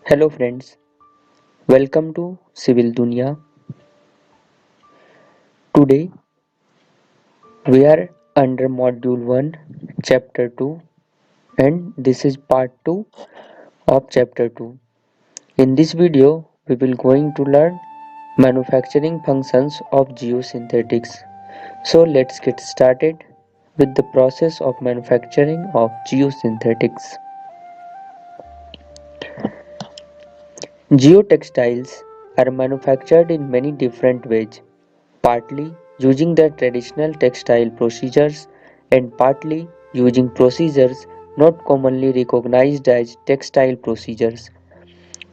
Hello friends, welcome to Civil Dunya. Today we are under Module 1, Chapter 2, and this is Part 2 of Chapter 2. In this video, we will going to learn manufacturing functions of geosynthetics. So let's get started with the process of manufacturing of geosynthetics. Geotextiles are manufactured in many different ways, partly using the traditional textile procedures and partly using procedures not commonly recognized as textile procedures.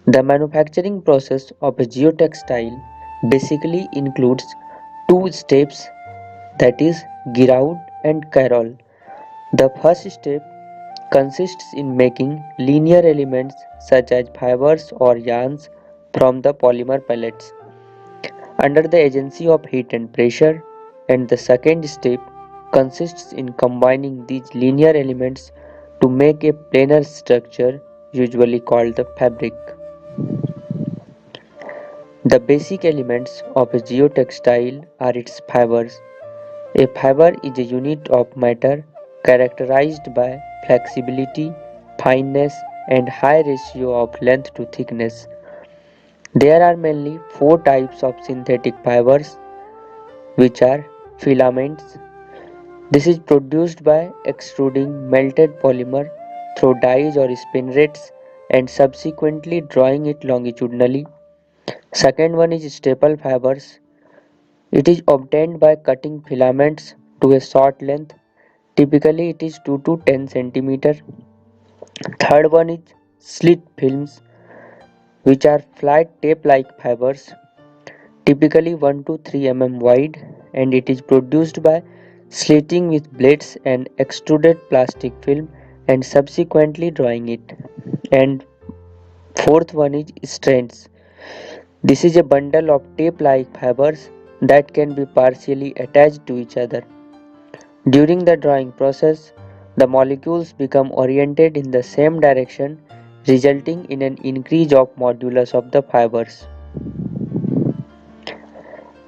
The manufacturing process of a geotextile basically includes two steps, that is Giraud and Carroll. The first step consists in making linear elements such as fibers or yarns from the polymer pellets under the agency of heat and pressure, and the second step consists in combining these linear elements to make a planar structure usually called the fabric. The basic elements of a geotextile are its fibers. A fiber is a unit of matter characterized by flexibility, fineness, and high ratio of length to thickness. There are mainly four types of synthetic fibers, which are filaments. This is produced by extruding melted polymer through dies or spinnerets and subsequently drawing it longitudinally. Second one is staple fibers. It is obtained by cutting filaments to a short length. Typically it is 2 to 10 centimeter. Third one is slit films, which are flat tape like fibers, typically 1 to 3 mm wide, and it is produced by slitting with blades and extruded plastic film and subsequently drawing it. And fourth one is strands. This is a bundle of tape like fibers that can be partially attached to each other. During the drawing process, the molecules become oriented in the same direction, resulting in an increase of modulus of the fibers.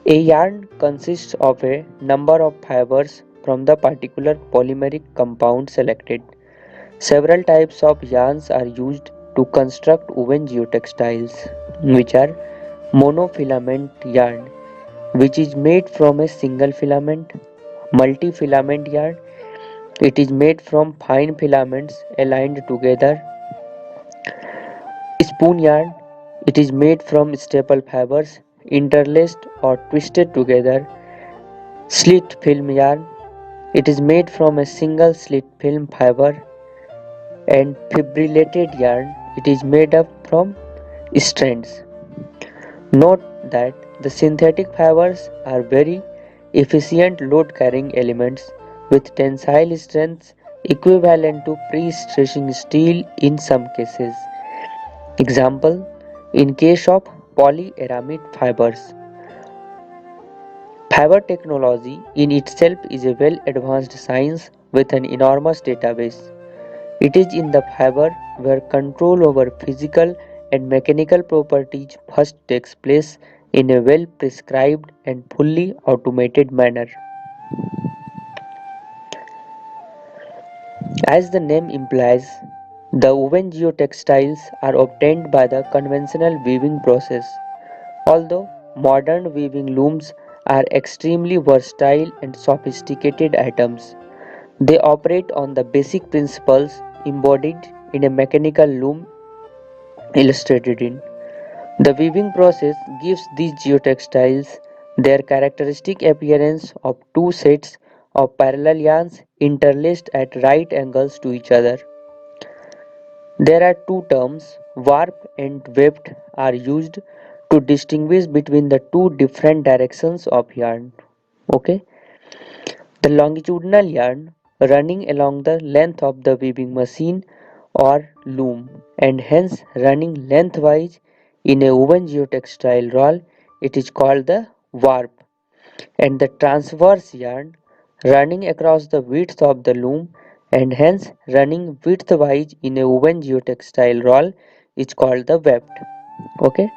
A yarn consists of a number of fibers from the particular polymeric compound selected. Several types of yarns are used to construct woven geotextiles, which are monofilament yarn, which is made from a single filament; multi-filament yarn, it is made from fine filaments aligned together; spoon yarn, it is made from staple fibers interlaced or twisted together; slit film yarn, it is made from a single slit film fiber; and fibrillated yarn, it is made up from strands. Note that the synthetic fibers are very efficient load carrying elements with tensile strengths equivalent to pre-stressing steel in some cases. Example, in case of polyaramid fibers. Fiber technology in itself is a well advanced science with an enormous database. It is in the fiber where control over physical and mechanical properties first takes place in a well prescribed and fully automated manner. As the name implies, the woven geotextiles are obtained by the conventional weaving process. Although modern weaving looms are extremely versatile and sophisticated items, they operate on the basic principles embodied in a mechanical loom illustrated in. The weaving process gives these geotextiles their characteristic appearance of two sets of parallel yarns interlaced at right angles to each other. There are two terms, warp and weft, are used to distinguish between the two different directions of yarn. Okay, the longitudinal yarn running along the length of the weaving machine or loom and hence running lengthwise in a woven geotextile roll, it is called the warp, and the transverse yarn running across the width of the loom and hence running widthwise in a woven geotextile roll, is called the weft. Okay,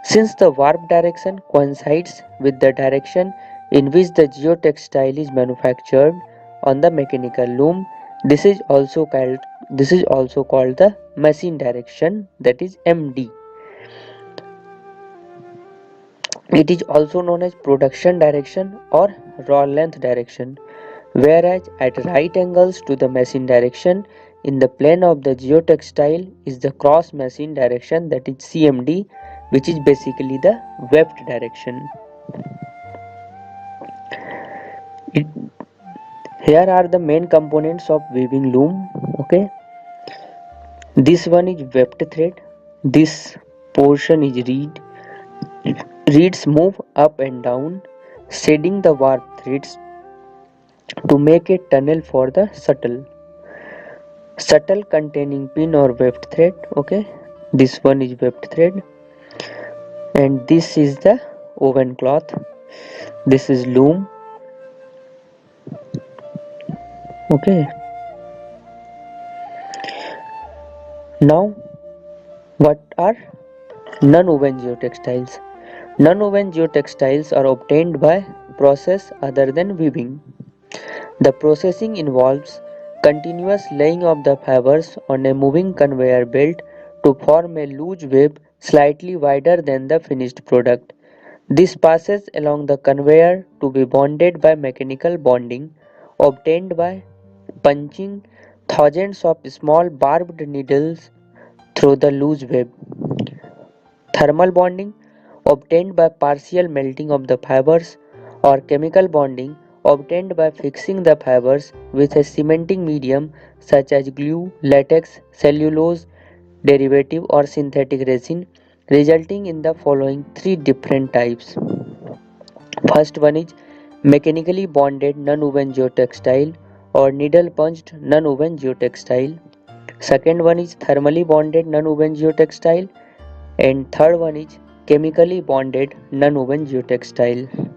since the warp direction coincides with the direction in which the geotextile is manufactured on the mechanical loom, this is also called the machine direction, that is MD. It is also known as production direction or raw length direction, whereas at right angles to the machine direction in the plane of the geotextile is the cross machine direction, that is CMD, which is basically the weft direction. It, here are the main components of weaving loom. Okay, this one is weft thread. This portion is reed. Reeds move up and down, shading the warp threads to make a tunnel for the shuttle containing pin or weft thread. Okay, this one is weft thread, and this is the woven cloth. This is loom. Okay, now what are non-woven geotextiles? Non-woven geotextiles are obtained by process other than weaving. The processing involves continuous laying of the fibers on a moving conveyor belt to form a loose web slightly wider than the finished product. This passes along the conveyor to be bonded by mechanical bonding, obtained by punching thousands of small barbed needles through the loose web. Thermal bonding, obtained by partial melting of the fibers, or chemical bonding, obtained by fixing the fibers with a cementing medium such as glue, latex, cellulose derivative, or synthetic resin, resulting in the following three different types. First one is mechanically bonded non-woven geotextile or needle punched non-woven geotextile. Second one is thermally bonded non-woven geotextile, and third one is chemically bonded non-woven geotextile.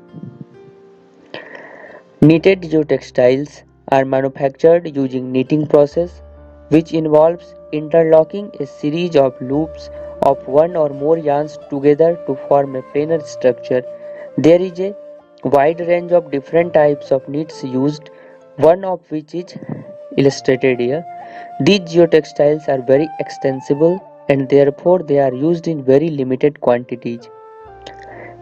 Knitted geotextiles are manufactured using knitting process, which involves interlocking a series of loops of one or more yarns together to form a planar structure. There is a wide range of different types of knits used, one of which is illustrated here. These geotextiles are very extensible and therefore they are used in very limited quantities.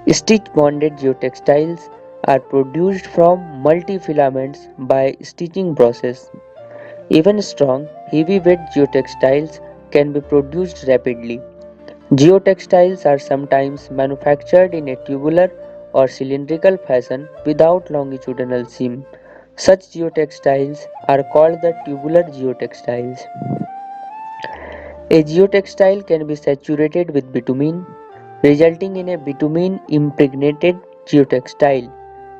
Stitch bonded geotextiles are produced from multi-filaments by stitching process. Even strong, heavyweight geotextiles can be produced rapidly. Geotextiles are sometimes manufactured in a tubular or cylindrical fashion without longitudinal seam. Such geotextiles are called the tubular geotextiles. A geotextile can be saturated with bitumen, resulting in a bitumen impregnated geotextile.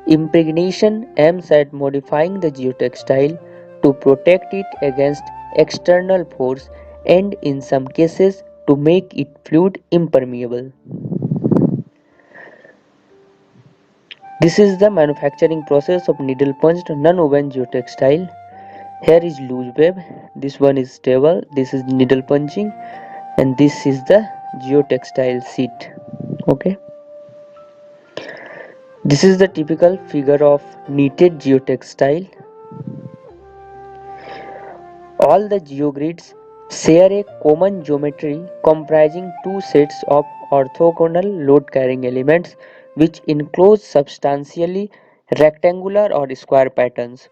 Impregnation aims at modifying the geotextile to protect it against external force and in some cases to make it fluid impermeable. This is the manufacturing process of needle punched non-woven geotextile. Here is loose web, this one is stable, this is needle punching, and this is the geotextile sheet. Okay, this is the typical figure of knitted geotextile. All the geogrids share a common geometry comprising two sets of orthogonal load-carrying elements which enclose substantially rectangular or square patterns.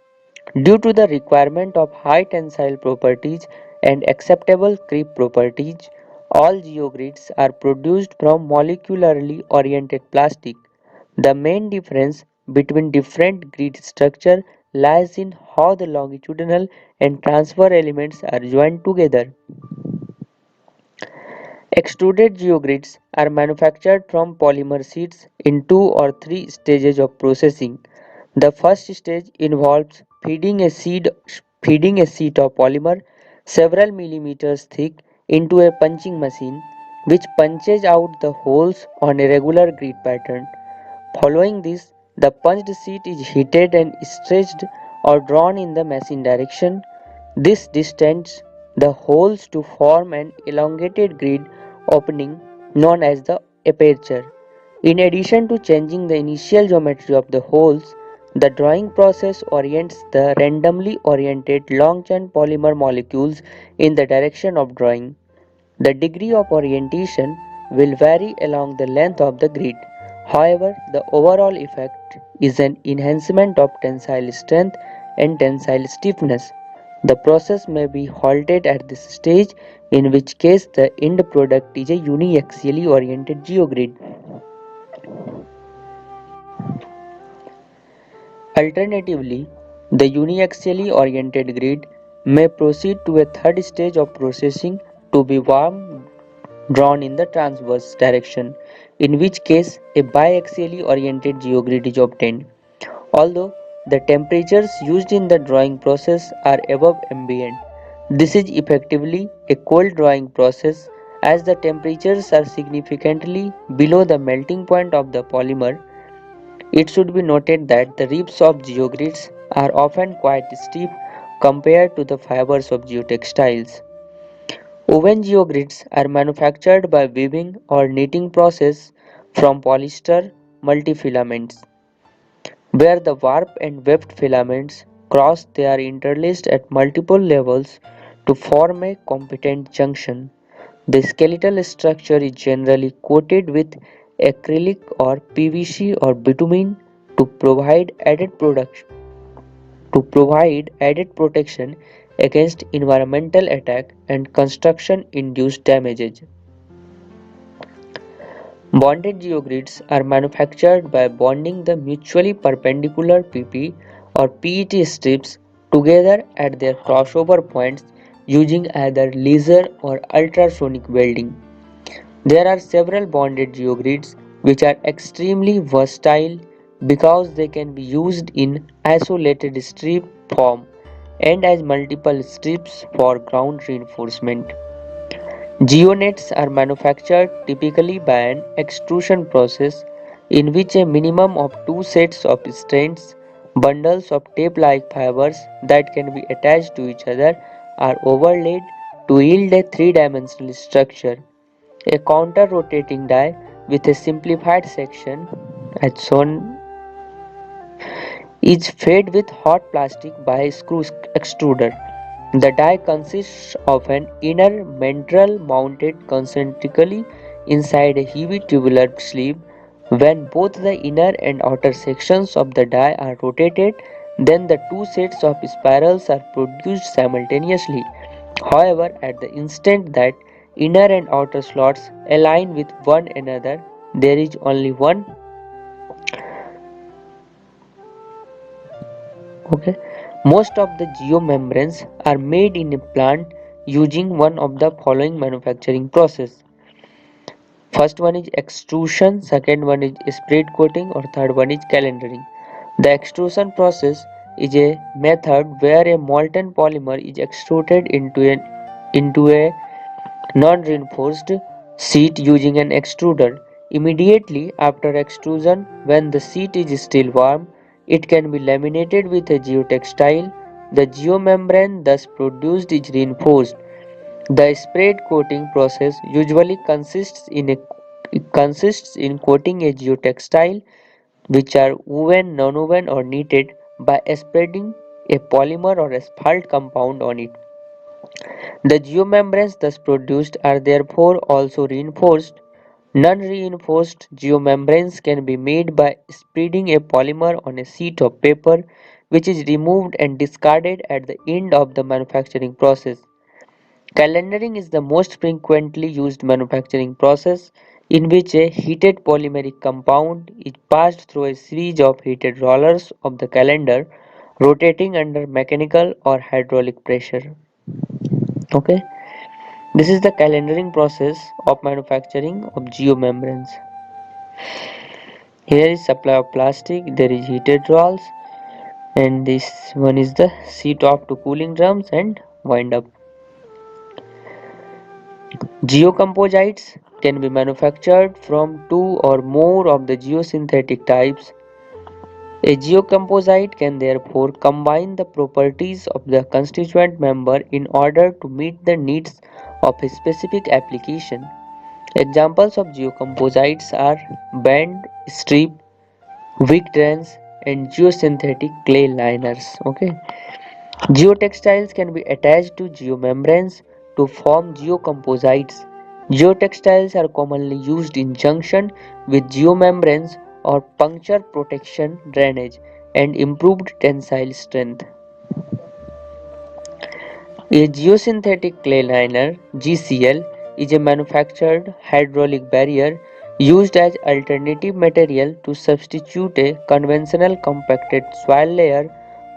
Due to the requirement of high tensile properties and acceptable creep properties, all geogrids are produced from molecularly oriented plastic. The main difference between different grid structure lies in how the longitudinal and transfer elements are joined together. Extruded geogrids are manufactured from polymer sheets in two or three stages of processing. The first stage involves feeding a sheet of polymer several millimeters thick into a punching machine which punches out the holes on a regular grid pattern. Following this, the punched sheet is heated and stretched or drawn in the machine direction. This distance the holes to form an elongated grid opening known as the aperture. In addition to changing the initial geometry of the holes, the drawing process orients the randomly oriented long chain polymer molecules in the direction of drawing. The degree of orientation will vary along the length of the grid. However, the overall effect is an enhancement of tensile strength and tensile stiffness. The process may be halted at this stage, in which case the end product is a uniaxially oriented geogrid. Alternatively, the uniaxially oriented grid may proceed to a third stage of processing to be warm drawn in the transverse direction, in which case a biaxially oriented geogrid is obtained. Although the temperatures used in the drawing process are above ambient, this is effectively a cold drawing process as the temperatures are significantly below the melting point of the polymer. It should be noted that the ribs of geogrids are often quite stiff compared to the fibers of geotextiles. Woven geogrids are manufactured by weaving or knitting process from polyester multifilaments. Where the warp and weft filaments cross, they are interlaced at multiple levels to form a competent junction. The skeletal structure is generally coated with acrylic or PVC or bitumen to provide added protection against environmental attack and construction induced damages. Bonded geogrids are manufactured by bonding the mutually perpendicular PP or PET strips together at their crossover points using either laser or ultrasonic welding. There are several bonded geogrids which are extremely versatile because they can be used in isolated strip form and as multiple strips for ground reinforcement. Geonets are manufactured typically by an extrusion process in which a minimum of two sets of strands, bundles of tape-like fibers that can be attached to each other, are overlaid to yield a three-dimensional structure. A counter-rotating die with a simplified section, as shown, is fed with hot plastic by a screw extruder. The die consists of an inner mandrel mounted concentrically inside a heavy tubular sleeve. When both the inner and outer sections of the die are rotated, then the two sets of spirals are produced simultaneously. However, at the instant that inner and outer slots align with one another, there is only one. Okay. Most of the geomembranes are made in a plant using one of the following manufacturing process. First one is extrusion, second one is spread coating, or third one is calendering. The extrusion process is a method where a molten polymer is extruded into a non-reinforced sheet using an extruder. Immediately after extrusion, when the sheet is still warm, it can be laminated with a geotextile. The geomembrane thus produced is reinforced. The spread coating process usually consists in coating a geotextile, which are woven, non-woven, or knitted, by spreading a polymer or asphalt compound on it. The geomembranes thus produced are therefore also reinforced. Non-reinforced geomembranes can be made by spreading a polymer on a sheet of paper, which is removed and discarded at the end of the manufacturing process. Calendering is the most frequently used manufacturing process in which a heated polymeric compound is passed through a series of heated rollers of the calender rotating under mechanical or hydraulic pressure. Okay, this is the calendering process of manufacturing of geomembranes. Here is supply of plastic, there is heated rolls, and this one is the sheet off to cooling drums and wind up. Geocomposites can be manufactured from two or more of the geosynthetic types. A geocomposite can therefore combine the properties of the constituent member in order to meet the needs of a specific application. Examples of geocomposites are band, strip, wick drains, and geosynthetic clay liners. Okay. Geotextiles can be attached to geomembranes to form geocomposites. Geotextiles are commonly used in junction with geomembranes or puncture protection drainage and improved tensile strength. A geosynthetic clay liner (GCL) is a manufactured hydraulic barrier used as alternative material to substitute a conventional compacted soil layer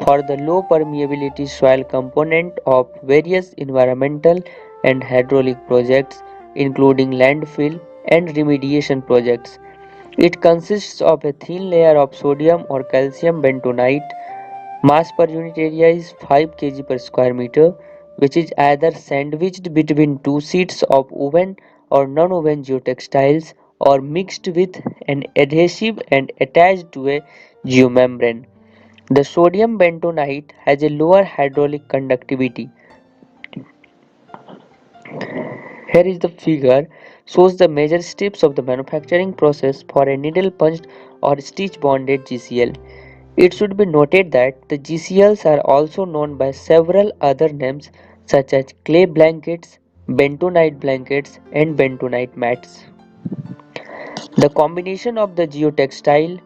for the low permeability soil component of various environmental and hydraulic projects, including landfill and remediation projects. It consists of a thin layer of sodium or calcium bentonite. Mass per unit area is 5 kg per square meter, which is either sandwiched between two sheets of woven or non-woven geotextiles or mixed with an adhesive and attached to a geomembrane. The sodium bentonite has a lower hydraulic conductivity. Here is the figure shows the major steps of the manufacturing process for a needle punched or stitch bonded GCL. It should be noted that the GCLs are also known by several other names such as clay blankets, bentonite blankets, and bentonite mats. The combination of the geotextile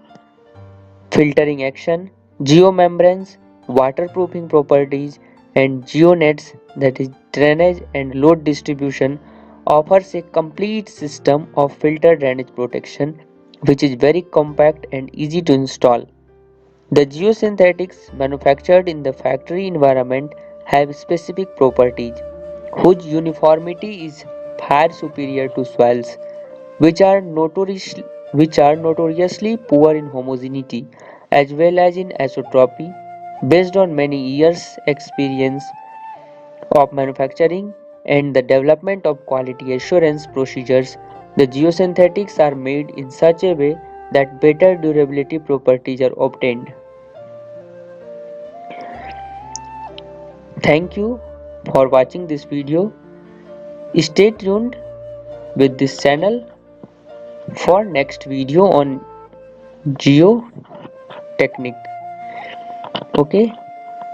filtering action, geomembranes, waterproofing properties, and geonets, that is drainage and load distribution, offers a complete system of filter drainage protection which is very compact and easy to install. The geosynthetics manufactured in the factory environment have specific properties whose uniformity is far superior to soils which are notoriously poor in homogeneity as well as in isotropy. Based on many years experience of manufacturing and the development of quality assurance procedures, the geosynthetics are made in such a way that better durability properties are obtained. Thank you for watching this video. Stay tuned with this channel for next video on geotechnique. Okay,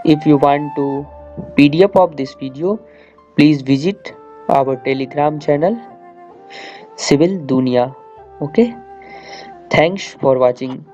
if you want to PDF of this video, please visit our Telegram channel Civil Dunia. Okay, thanks for watching.